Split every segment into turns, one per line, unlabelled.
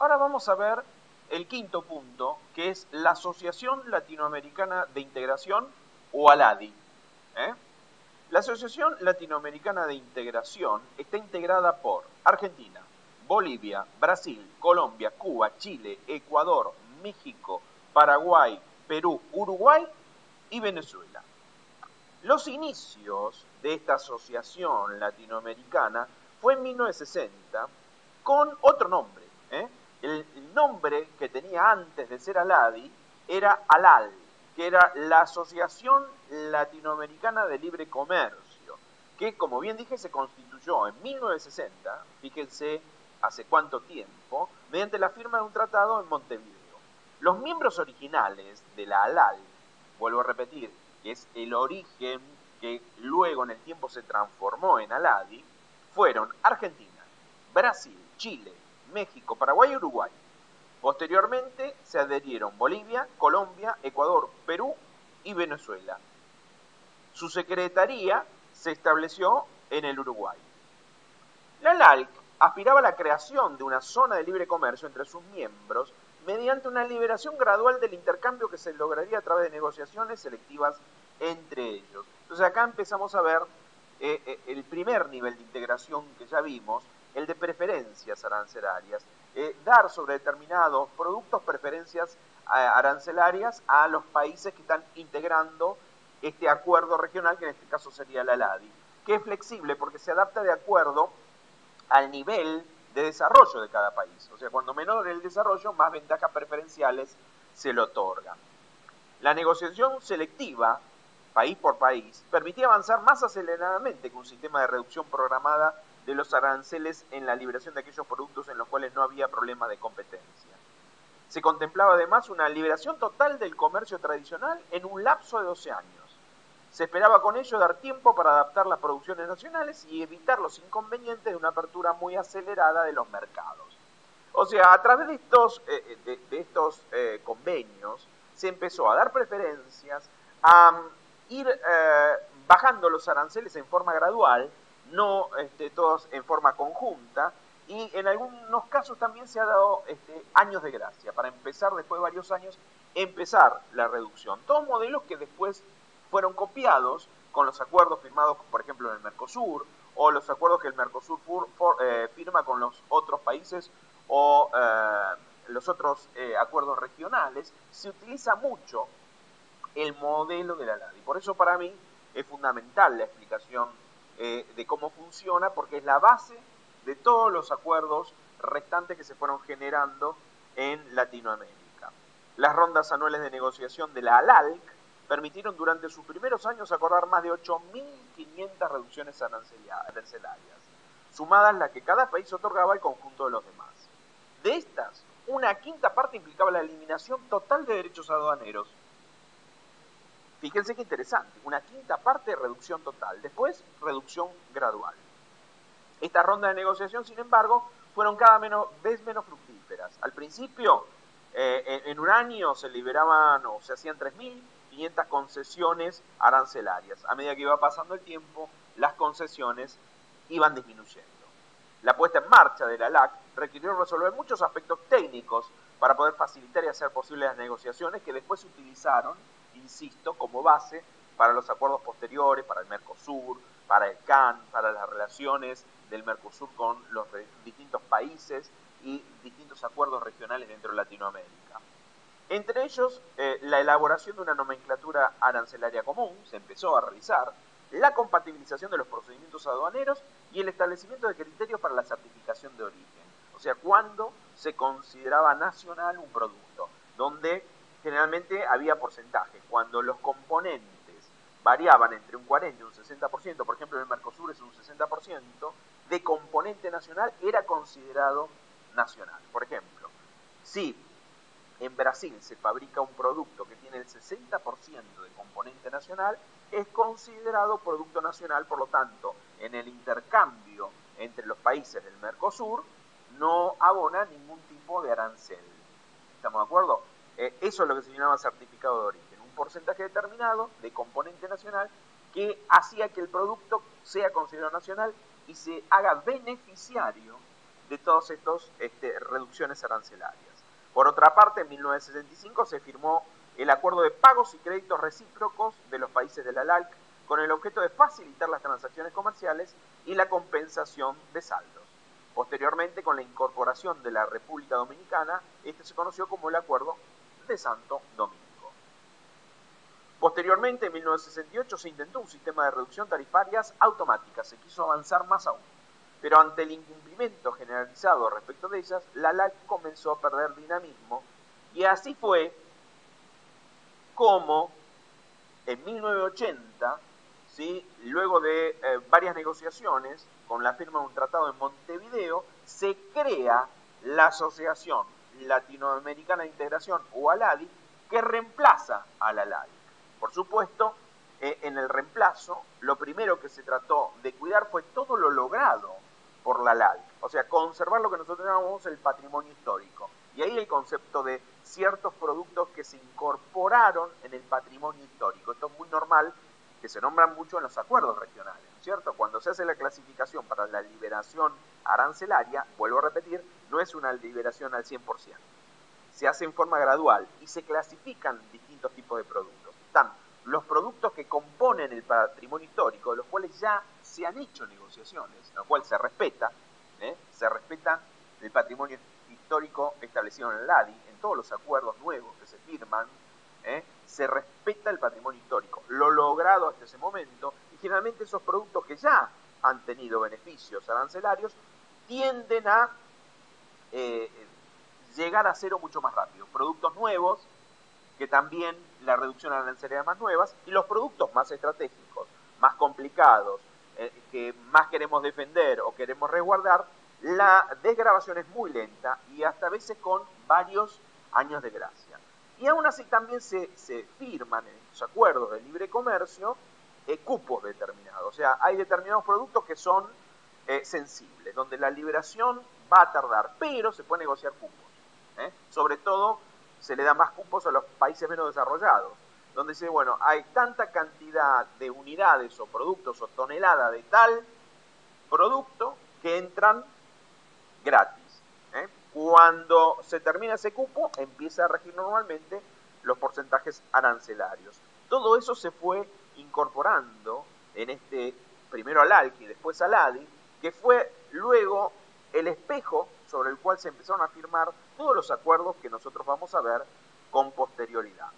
Ahora vamos a ver el quinto punto, que es la Asociación Latinoamericana de Integración, o ALADI. La Asociación Latinoamericana de Integración está integrada por Argentina, Bolivia, Brasil, Colombia, Cuba, Chile, Ecuador, México, Paraguay, Perú, Uruguay y Venezuela. Los inicios de esta asociación latinoamericana fue en 1960 con otro nombre. El nombre que tenía antes de ser ALADI era ALAL, que era la Asociación Latinoamericana de Libre Comercio, que, como bien dije, se constituyó en 1960, fíjense hace cuánto tiempo, mediante la firma de un tratado en Montevideo. Los miembros originales de la ALAL, vuelvo a repetir, que es el origen que luego en el tiempo se transformó en ALADI, fueron Argentina, Brasil, Chile, México, Paraguay y Uruguay. Posteriormente se adherieron Bolivia, Colombia, Ecuador, Perú y Venezuela. Su secretaría se estableció en el Uruguay. La LALC aspiraba a la creación de una zona de libre comercio entre sus miembros mediante una liberación gradual del intercambio que se lograría a través de negociaciones selectivas entre ellos. Entonces acá empezamos a ver el primer nivel de integración que ya vimos, el de preferencias arancelarias, dar sobre determinados productos preferencias arancelarias a los países que están integrando este acuerdo regional, que en este caso sería la LADI, que es flexible porque se adapta de acuerdo al nivel de desarrollo de cada país. O sea, cuando menor el desarrollo, más ventajas preferenciales se le otorgan. La negociación selectiva, país por país, permitía avanzar más aceleradamente que un sistema de reducción programada de los aranceles en la liberación de aquellos productos en los cuales no había problema de competencia. Se contemplaba además una liberación total del comercio tradicional en un lapso de 12 años. Se esperaba con ello dar tiempo para adaptar las producciones nacionales y evitar los inconvenientes de una apertura muy acelerada de los mercados. O sea, a través de estos convenios se empezó a dar preferencias, a ir bajando los aranceles en forma gradual, no todos en forma conjunta, y en algunos casos también se ha dado años de gracia, para empezar después de varios años, empezar la reducción. Todos modelos que después fueron copiados con los acuerdos firmados, por ejemplo, en el Mercosur, o los acuerdos que el Mercosur firma con los otros países, o los otros acuerdos regionales. Se utiliza mucho el modelo de la LADI. Por eso para mí es fundamental la explicación de cómo funciona, porque es la base de todos los acuerdos restantes que se fueron generando en Latinoamérica. Las rondas anuales de negociación de la ALALC permitieron durante sus primeros años acordar más de 8.500 reducciones arancelarias, sumadas las que cada país otorgaba al conjunto de los demás. De estas, una quinta parte implicaba la eliminación total de derechos aduaneros. Fíjense qué interesante, una quinta parte de reducción total, después reducción gradual. Estas rondas de negociación, sin embargo, fueron cada vez menos fructíferas. Al principio, en un año se liberaban o se hacían 3.500 concesiones arancelarias. A medida que iba pasando el tiempo, las concesiones iban disminuyendo. La puesta en marcha de la LAC requirió resolver muchos aspectos técnicos para poder facilitar y hacer posibles las negociaciones que después se utilizaron, insisto, como base para los acuerdos posteriores, para el Mercosur, para el CAN, para las relaciones del Mercosur con los distintos países y distintos acuerdos regionales dentro de Latinoamérica. Entre ellos, la elaboración de una nomenclatura arancelaria común se empezó a realizar, la compatibilización de los procedimientos aduaneros y el establecimiento de criterios para la certificación de origen. O sea, cuándo se consideraba nacional un producto, donde generalmente había porcentajes. Cuando los componentes variaban entre un 40 y un 60%, por ejemplo en el Mercosur es un 60%, de componente nacional era considerado nacional. Por ejemplo, si en Brasil se fabrica un producto que tiene el 60% de componente nacional, es considerado producto nacional, por lo tanto, en el intercambio entre los países del Mercosur no abona ningún tipo de arancel. ¿Estamos de acuerdo? Eso es lo que se llamaba certificado de origen, un porcentaje determinado de componente nacional que hacía que el producto sea considerado nacional y se haga beneficiario de todas estas reducciones arancelarias. Por otra parte, en 1965 se firmó el Acuerdo de Pagos y Créditos Recíprocos de los países de la LALC con el objeto de facilitar las transacciones comerciales y la compensación de saldos. Posteriormente, con la incorporación de la República Dominicana, este se conoció como el Acuerdo de Santo Domingo. Posteriormente, en 1968, se intentó un sistema de reducción tarifarias automática, se quiso avanzar más aún. Pero ante el incumplimiento generalizado respecto de ellas, la LALC comenzó a perder dinamismo y así fue como en 1980, ¿sí?, luego de varias negociaciones con la firma de un tratado en Montevideo, se crea la Asociación Latinoamericana de Integración, o ALADI, que reemplaza a la LALC. Por supuesto, en el reemplazo, lo primero que se trató de cuidar fue todo lo logrado por la LALC, o sea, conservar lo que nosotros llamamos el patrimonio histórico. Y ahí el concepto de ciertos productos que se incorporaron en el patrimonio histórico. Esto es muy normal, que se nombran mucho en los acuerdos regionales, ¿no es cierto? Cuando se hace la clasificación para la liberación arancelaria, vuelvo a repetir, no es una liberación al 100%. Se hace en forma gradual y se clasifican distintos tipos de productos. Están los productos que componen el patrimonio histórico, de los cuales ya se han hecho negociaciones, lo cual se respeta el patrimonio histórico establecido en el ADI, en todos los acuerdos nuevos que se firman, se respeta el patrimonio histórico, lo logrado hasta ese momento, y generalmente esos productos que ya han tenido beneficios arancelarios tienden a llegar a cero mucho más rápido. Productos nuevos, que también la reducción arancelaria más nuevas, y los productos más estratégicos, más complicados, que más queremos defender o queremos resguardar, la desgravación es muy lenta y hasta a veces con varios años de gracia. Y aún así también se firman en estos acuerdos de libre comercio cupos determinados. O sea, hay determinados productos que son sensibles, donde la liberación va a tardar, pero se puede negociar cupos. Sobre todo, se le da más cupos a los países menos desarrollados, donde dice, bueno, hay tanta cantidad de unidades o productos o toneladas de tal producto que entran gratis. Cuando se termina ese cupo, empieza a regir normalmente los porcentajes arancelarios. Todo eso se fue incorporando en primero al ALC y después al ADI, que fue luego el espejo sobre el cual se empezaron a firmar todos los acuerdos que nosotros vamos a ver con posterioridad.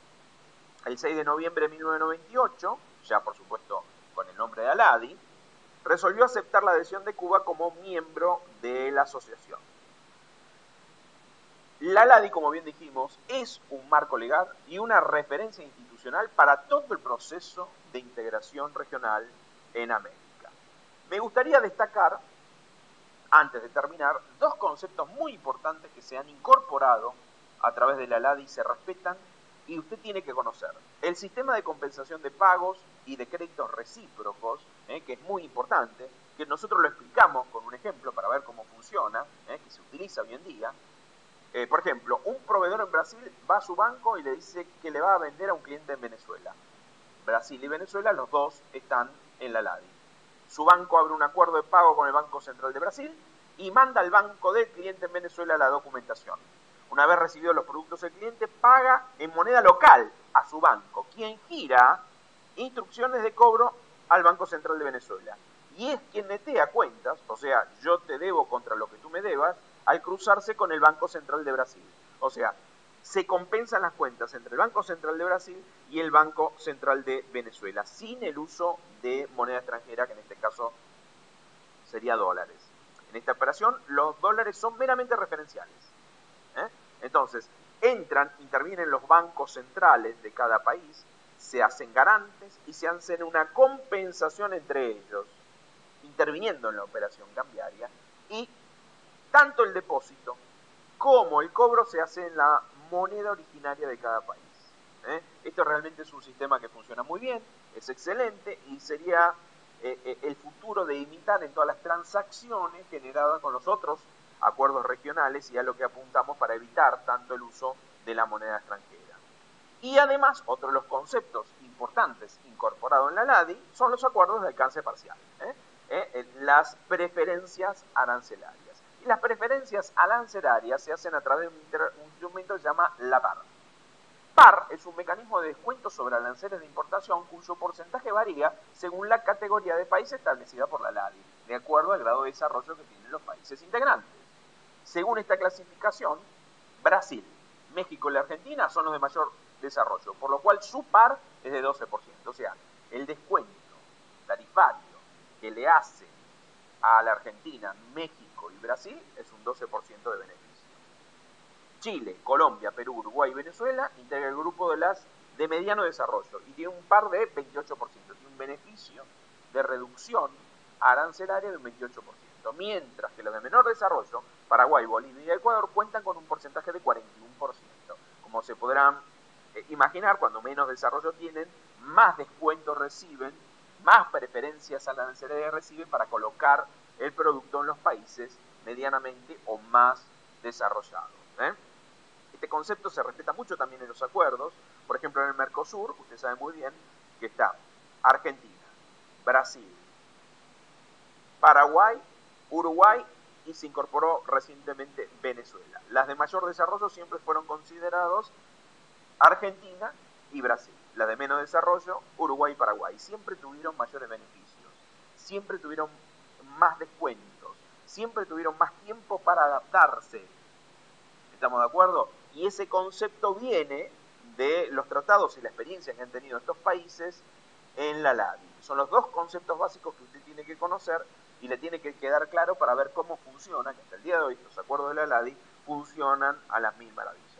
El 6 de noviembre de 1998, ya por supuesto con el nombre de ALADI, resolvió aceptar la adhesión de Cuba como miembro de la asociación. La ALADI, como bien dijimos, es un marco legal y una referencia institucional para todo el proceso de integración regional en América. Me gustaría destacar, antes de terminar, dos conceptos muy importantes que se han incorporado a través de la ALADI y se respetan y usted tiene que conocer. El sistema de compensación de pagos y de créditos recíprocos, que es muy importante, que nosotros lo explicamos con un ejemplo para ver cómo funciona, que se utiliza hoy en día. Por ejemplo, un proveedor en Brasil va a su banco y le dice que le va a vender a un cliente en Venezuela. Brasil y Venezuela, los dos están en la ALADI. Su banco abre un acuerdo de pago con el Banco Central de Brasil y manda al banco del cliente en Venezuela la documentación. Una vez recibidos los productos, el cliente paga en moneda local a su banco, quien gira instrucciones de cobro al Banco Central de Venezuela. Y es quien netea cuentas, o sea, yo te debo contra lo que tú me debas, al cruzarse con el Banco Central de Brasil. O sea, se compensan las cuentas entre el Banco Central de Brasil y el Banco Central de Venezuela, sin el uso de moneda extranjera, que en este caso sería dólares. En esta operación, los dólares son meramente referenciales. Entonces, intervienen los bancos centrales de cada país, se hacen garantes y se hace una compensación entre ellos, interviniendo en la operación cambiaria, y tanto el depósito como el cobro se hace en la moneda originaria de cada país. Esto realmente es un sistema que funciona muy bien, es excelente y sería el futuro de imitar en todas las transacciones generadas con los otros acuerdos regionales y a lo que apuntamos para evitar tanto el uso de la moneda extranjera. Y además, otro de los conceptos importantes incorporados en la ALADI son los acuerdos de alcance parcial, las preferencias arancelarias. Y las preferencias arancelarias se hacen a través de un instrumento que se llama la PAR. PAR es un mecanismo de descuento sobre aranceles de importación cuyo porcentaje varía según la categoría de país establecida por la LADI, de acuerdo al grado de desarrollo que tienen los países integrantes. Según esta clasificación, Brasil, México y la Argentina son los de mayor desarrollo, por lo cual su PAR es de 12%. O sea, el descuento tarifario que le hace a la Argentina, México y Brasil es un 12% de beneficio. Chile, Colombia, Perú, Uruguay y Venezuela integra el grupo de las de mediano desarrollo y tiene un PAR de 28%, tiene un beneficio de reducción arancelaria del 28%, mientras que los de menor desarrollo, Paraguay, Bolivia y Ecuador, cuentan con un porcentaje de 41%. Como se podrán imaginar, cuando menos desarrollo tienen, más descuentos reciben, más preferencias arancelarias reciben para colocar el producto en los países medianamente o más desarrollados. Este concepto se respeta mucho también en los acuerdos. Por ejemplo, en el Mercosur, usted sabe muy bien que está Argentina, Brasil, Paraguay, Uruguay y se incorporó recientemente Venezuela. Las de mayor desarrollo siempre fueron considerados Argentina y Brasil. Las de menos desarrollo, Uruguay y Paraguay. Siempre tuvieron mayores beneficios, siempre tuvieron más descuentos, siempre tuvieron más tiempo para adaptarse. ¿Estamos de acuerdo? Y ese concepto viene de los tratados y la experiencia que han tenido estos países en la LADI. Son los dos conceptos básicos que usted tiene que conocer y le tiene que quedar claro para ver cómo funciona, que hasta el día de hoy los acuerdos de la LADI funcionan a las mil maravillas.